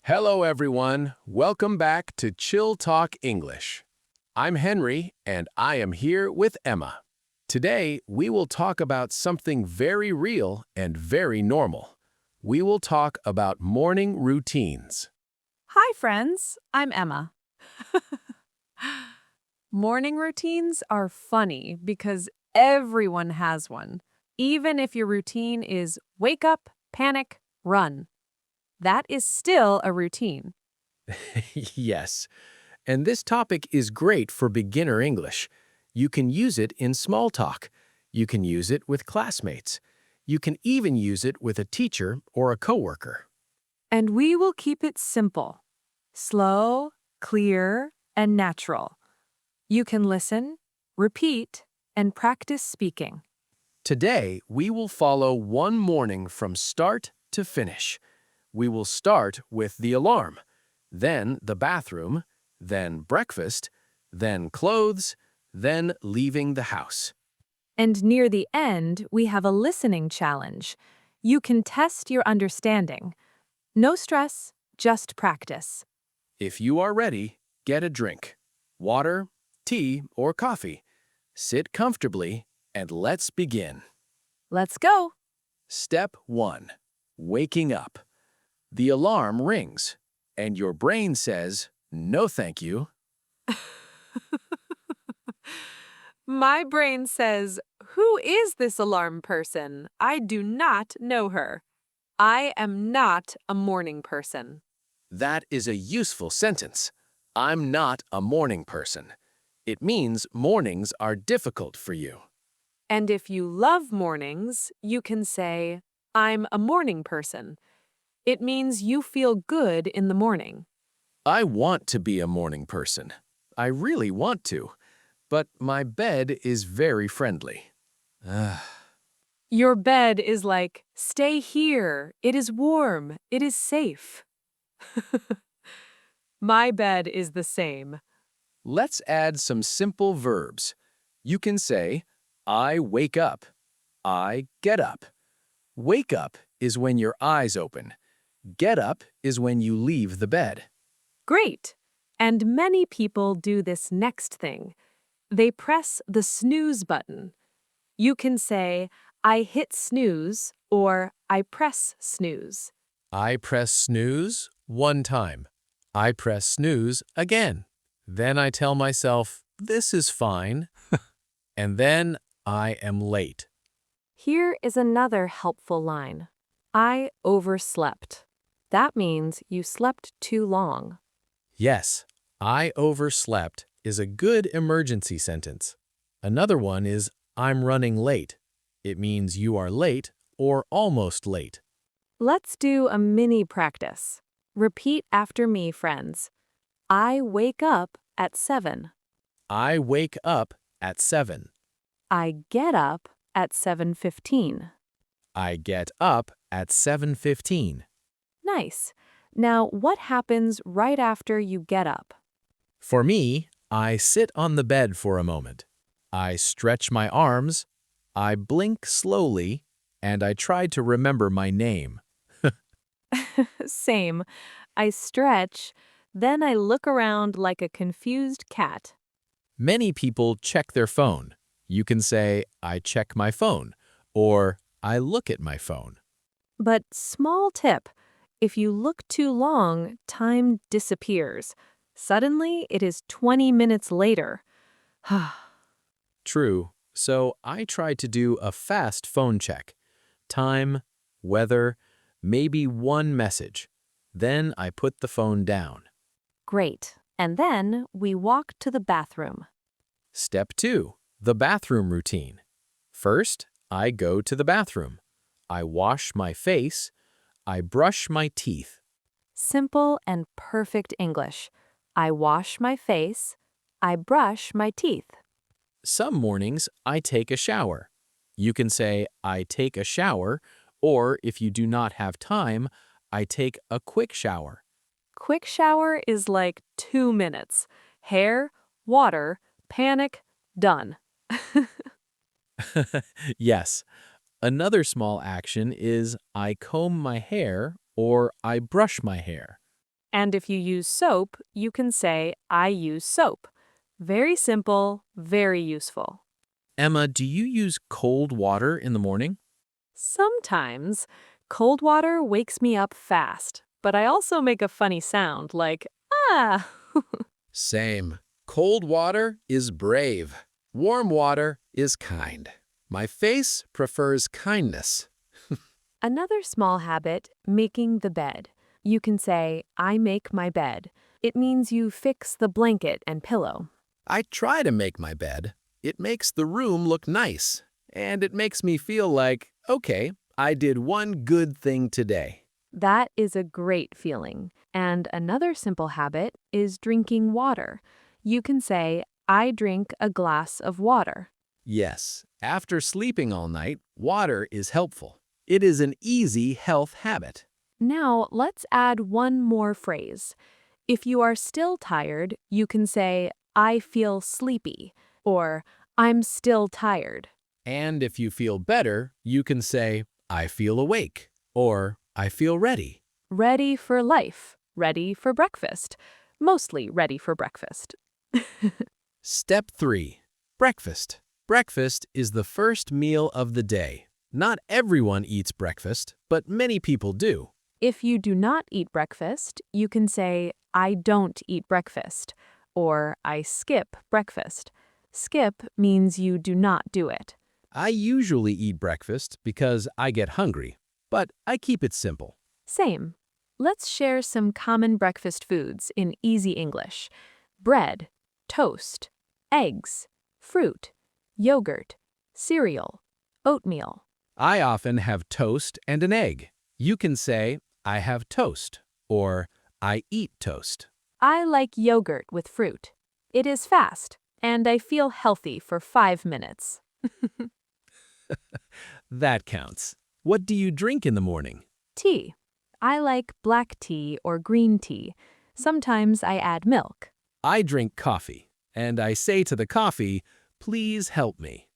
Hello, everyone. Welcome back to Chilltalk English. I'm Henry, and I am here with Emma. Today, we will talk about something very real and very normal. We will talk about morning routines. Hi, friends. I'm Emma. Morning routines are funny because everyone has one, even if your routine is wake up, panic, run. That is still a routine. Yes, and this topic is great for beginner English. You can use it in small talk. You can use it with classmates. You can even use it with a teacher or a coworker. And we will keep it simple, slow, clear, and natural. You can listen, repeat, and practice speaking. Today, we will follow one morning from start to finish. We will start with the alarm, then the bathroom, then breakfast, then clothes, then leaving the house. And near the end, we have a listening challenge. You can test your understanding. No stress, just practice. If you are ready, get a drink, water, tea, or coffee. Sit comfortably and let's begin. Let's go. Step 1. Waking up. The alarm rings, and your brain says, "No thank you." My brain says, "Who is this alarm person? I do not know her. I am not a morning person." That is a useful sentence. I'm not a morning person. It means mornings are difficult for you. And if you love mornings, you can say, "I'm a morning person." It means you feel good in the morning. I want to be a morning person. I really want to. But my bed is very friendly. Your bed is like, "Stay here. It is warm. It is safe." My bed is the same. Let's add some simple verbs. You can say, I wake up. I get up. Wake up is when your eyes open. Get up is when you leave the bed. Great. And many people do this next thing. They press the snooze button. You can say, "I hit snooze," or "I press snooze." I press snooze one time. I press snooze again. Then I tell myself, this is fine. And then I am late. Here is another helpful line. I overslept. That means you slept too long. Yes, I overslept is a good emergency sentence. Another one is I'm running late. It means you are late or almost late. Let's do a mini practice. Repeat after me, friends. I wake up at 7. I wake up at 7. I get up at 7:15. I get up at 7:15. Nice. Now, what happens right after you get up? For me, I sit on the bed for a moment. I stretch my arms, I blink slowly, and I try to remember my name. Same. I stretch, then I look around like a confused cat. Many people check their phone. You can say, I check my phone, or I look at my phone. But small tip, if you look too long, time disappears. Suddenly, it is 20 minutes later. True, so I try to do a fast phone check. Time, weather, maybe one message. Then I put the phone down. Great. And then we walk to the bathroom. Step 2. The bathroom routine. First, I go to the bathroom. I wash my face. I brush my teeth. Simple and perfect English. I wash my face. I brush my teeth. Some mornings, I take a shower. You can say, I take a shower, or if you do not have time, I take a quick shower. Quick shower is like 2 minutes. Hair, water, panic, done. Yes. Another small action is I comb my hair or I brush my hair. And if you use soap, you can say, I use soap. Very simple, very useful. Emma, do you use cold water in the morning? Sometimes cold water wakes me up fast, but I also make a funny sound like, ah. Same. Cold water is brave. Warm water is kind. My face prefers kindness. Another small habit, making the bed. You can say, I make my bed. It means you fix the blanket and pillow. I try to make my bed. It makes the room look nice, and it makes me feel like, okay, I did one good thing today. That is a great feeling. And another simple habit is drinking water. You can say, I drink a glass of water. Yes, after sleeping all night, water is helpful. It is an easy health habit. Now, let's add one more phrase. If you are still tired, you can say, I feel sleepy, or I'm still tired. And if you feel better, you can say, I feel awake, or I feel ready. Ready for life, ready for breakfast. Mostly ready for breakfast. Step 3. Breakfast. Breakfast is the first meal of the day. Not everyone eats breakfast, but many people do. If you do not eat breakfast, you can say, I don't eat breakfast, or I skip breakfast. Skip means you do not do it. I usually eat breakfast because I get hungry, but I keep it simple. Same. Let's share some common breakfast foods in easy English. Bread, toast, eggs, fruit, yogurt, cereal, oatmeal. I often have toast and an egg. You can say, I have toast, or I eat toast. I like yogurt with fruit. It is fast, and I feel healthy for 5 minutes. That counts. What do you drink in the morning? Tea. I like black tea or green tea. Sometimes I add milk. I drink coffee, and I say to the coffee, please help me.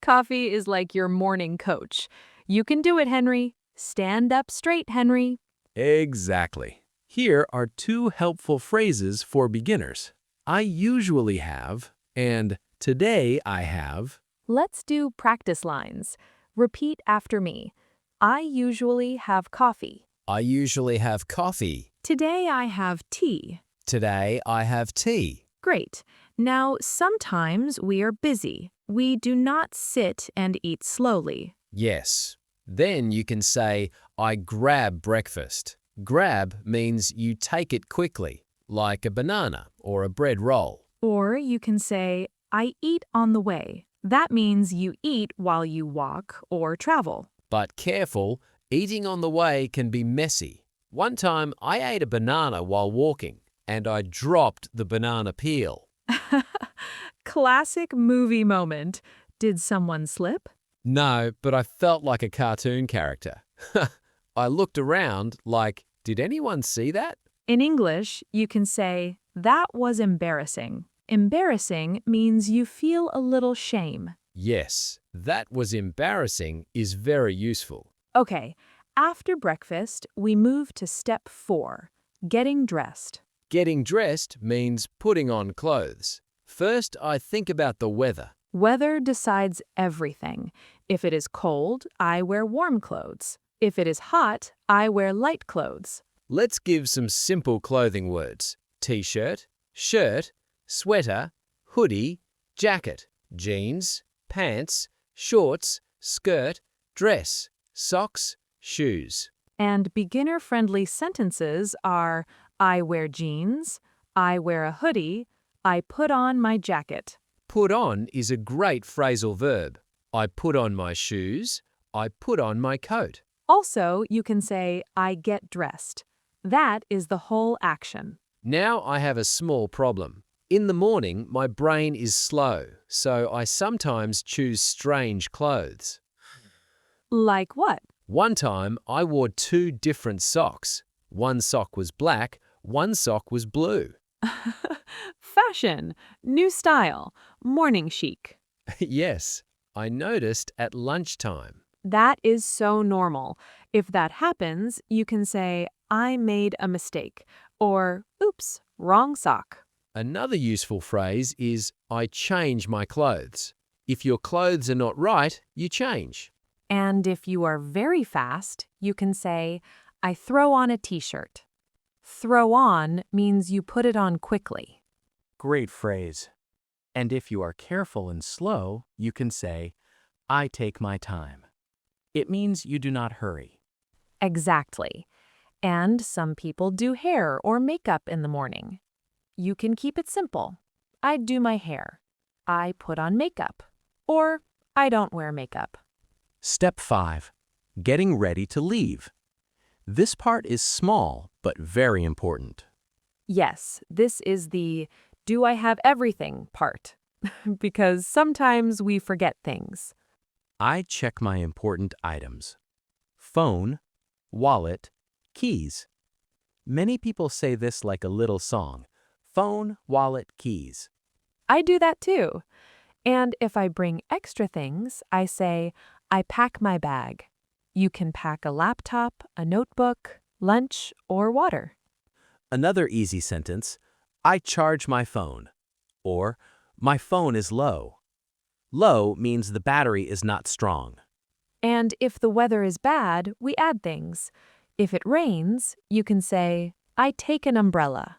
Coffee is like your morning coach. You can do it, Henry. Stand up straight, Henry. Exactly. Here are 2 helpful phrases for beginners. I usually have, and today I have. Let's do practice lines. Repeat after me. I usually have coffee. I usually have coffee. Today I have tea. Today I have tea. Great. Now, sometimes we are busy. We do not sit and eat slowly. Yes. Then you can say, I grab breakfast. Grab means you take it quickly, like a banana or a bread roll. Or you can say, I eat on the way. That means you eat while you walk or travel. But careful, eating on the way can be messy. One time I ate a banana while walking, and I dropped the banana peel. Classic movie moment. Did someone slip? No, but I felt like a cartoon character. I looked around like, did anyone see that? In English, you can say, that was embarrassing. Embarrassing means you feel a little shame. Yes, that was embarrassing is very useful. Okay, after breakfast, we move to step 4, getting dressed. Getting dressed means putting on clothes. First, I think about the weather. Weather decides everything. If it is cold, I wear warm clothes. If it is hot, I wear light clothes. Let's give some simple clothing words. T-shirt, shirt, sweater, hoodie, jacket, jeans, pants, shorts, skirt, dress, socks, shoes. And beginner-friendly sentences are, I wear jeans, I wear a hoodie, I put on my jacket. Put on is a great phrasal verb. I put on my shoes. I put on my coat. Also, you can say, I get dressed. That is the whole action. Now I have a small problem. In the morning, my brain is slow, so I sometimes choose strange clothes. Like what? One time, I wore 2 different socks. One sock was black, one sock was blue. Fashion, new style, morning chic. Yes, I noticed at lunchtime. That is so normal. If that happens, you can say, I made a mistake, or oops, wrong sock. Another useful phrase is I change my clothes. If your clothes are not right, you change. And if you are very fast, you can say, I throw on a t-shirt. Throw on means you put it on quickly. Great phrase. And if you are careful and slow, you can say, I take my time. It means you do not hurry. Exactly. And some people do hair or makeup in the morning. You can keep it simple. I do my hair. I put on makeup. Or I don't wear makeup. Step 5. Getting ready to leave. This part is small but very important. Yes, this is the do I have everything part. Because sometimes we forget things. I check my important items. Phone, wallet, keys. Many people say this like a little song. Phone, wallet, keys. I do that too. And if I bring extra things, I say, I pack my bag. You can pack a laptop, a notebook, lunch, or water. Another easy sentence, I charge my phone. Or, my phone is low. Low means the battery is not strong. And if the weather is bad, we add things. If it rains, you can say, I take an umbrella.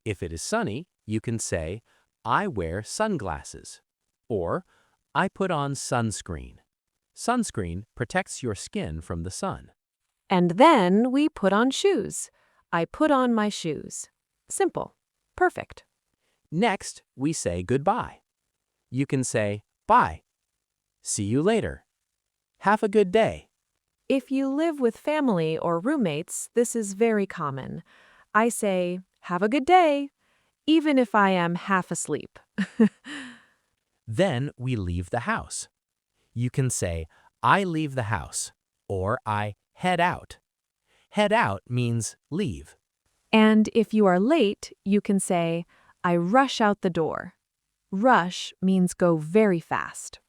If it is sunny, you can say, I wear sunglasses. Or, I put on sunscreen. Sunscreen protects your skin from the sun. And then we put on shoes. I put on my shoes. Simple. Perfect. Next, we say goodbye. You can say, bye. See you later. Have a good day. If you live with family or roommates, this is very common. I say, have a good day, even if I am half asleep. Then we leave the house. You can say, I leave the house, or I head out. Head out means leave. And if you are late, you can say, I rush out the door. Rush means go very fast.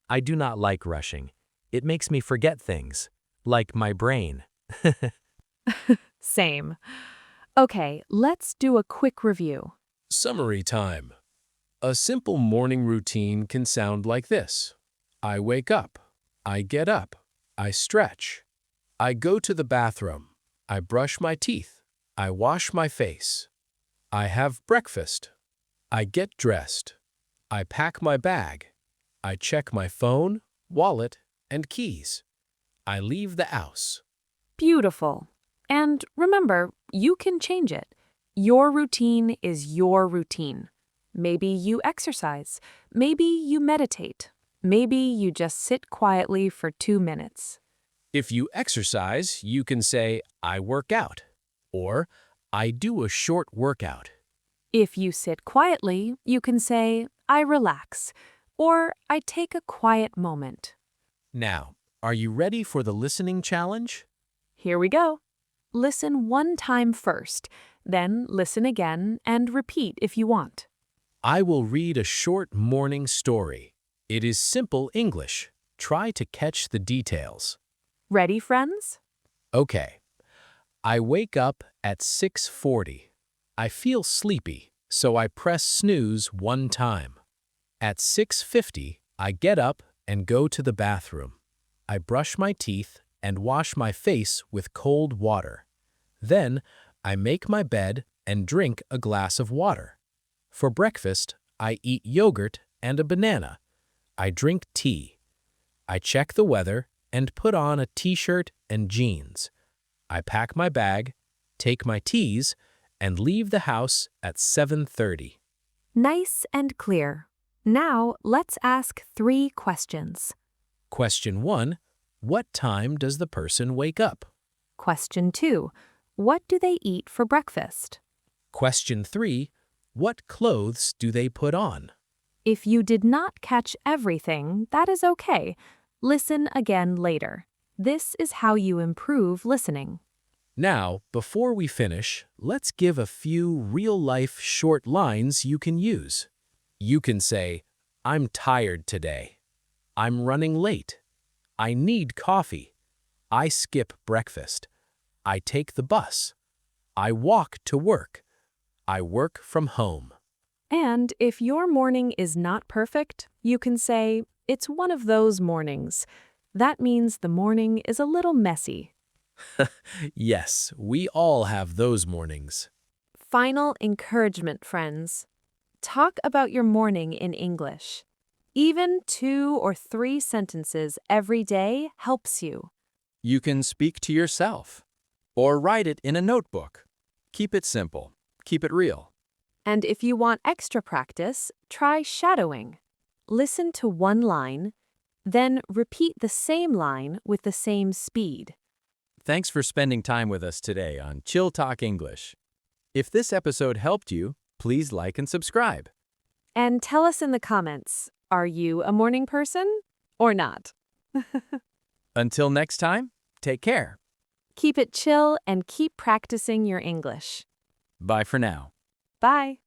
I do not like rushing. It makes me forget things, like my brain. Same. Okay, let's do a quick review. Summary time. A simple morning routine can sound like this. I wake up. I get up. I stretch. I go to the bathroom. I brush my teeth. I wash my face. I have breakfast. I get dressed. I pack my bag. I check my phone, wallet, and keys. I leave the house. Beautiful. And remember, you can change it. Your routine is your routine. Maybe you exercise. Maybe you meditate. Maybe you just sit quietly for 2 minutes. If you exercise, you can say, I work out, or I do a short workout. If you sit quietly, you can say, I relax, or I take a quiet moment. Now, are you ready for the listening challenge? Here we go. Listen one time first, then listen again and repeat if you want. I will read a short morning story. It is simple English. Try to catch the details. Ready, friends? Okay. I wake up at 6:40. I feel sleepy, so I press snooze one time. At 6:50, I get up and go to the bathroom. I brush my teeth and wash my face with cold water. Then, I make my bed and drink a glass of water. For breakfast, I eat yogurt and a banana. I drink tea. I check the weather and put on a t-shirt and jeans. I pack my bag, take my teas, and leave the house at 7:30. Nice and clear. Now, let's ask 3 questions. Question 1. What time does the person wake up? Question 2. What do they eat for breakfast? Question 3. What clothes do they put on? If you did not catch everything, that is okay. Listen again later. This is how you improve listening. Now, before we finish, let's give a few real-life short lines you can use. You can say, I'm tired today. I'm running late. I need coffee. I skip breakfast. I take the bus. I walk to work. I work from home. And if your morning is not perfect, you can say, it's one of those mornings. That means the morning is a little messy. Yes, we all have those mornings. Final encouragement, friends. Talk about your morning in English. Even 2 or 3 sentences every day helps you. You can speak to yourself or write it in a notebook. Keep it simple. Keep it real. And if you want extra practice, try shadowing. Listen to one line, then repeat the same line with the same speed. Thanks for spending time with us today on Chill Talk English. If this episode helped you, please like and subscribe. And tell us in the comments, are you a morning person or not? Until next time, take care. Keep it chill and keep practicing your English. Bye for now. Bye.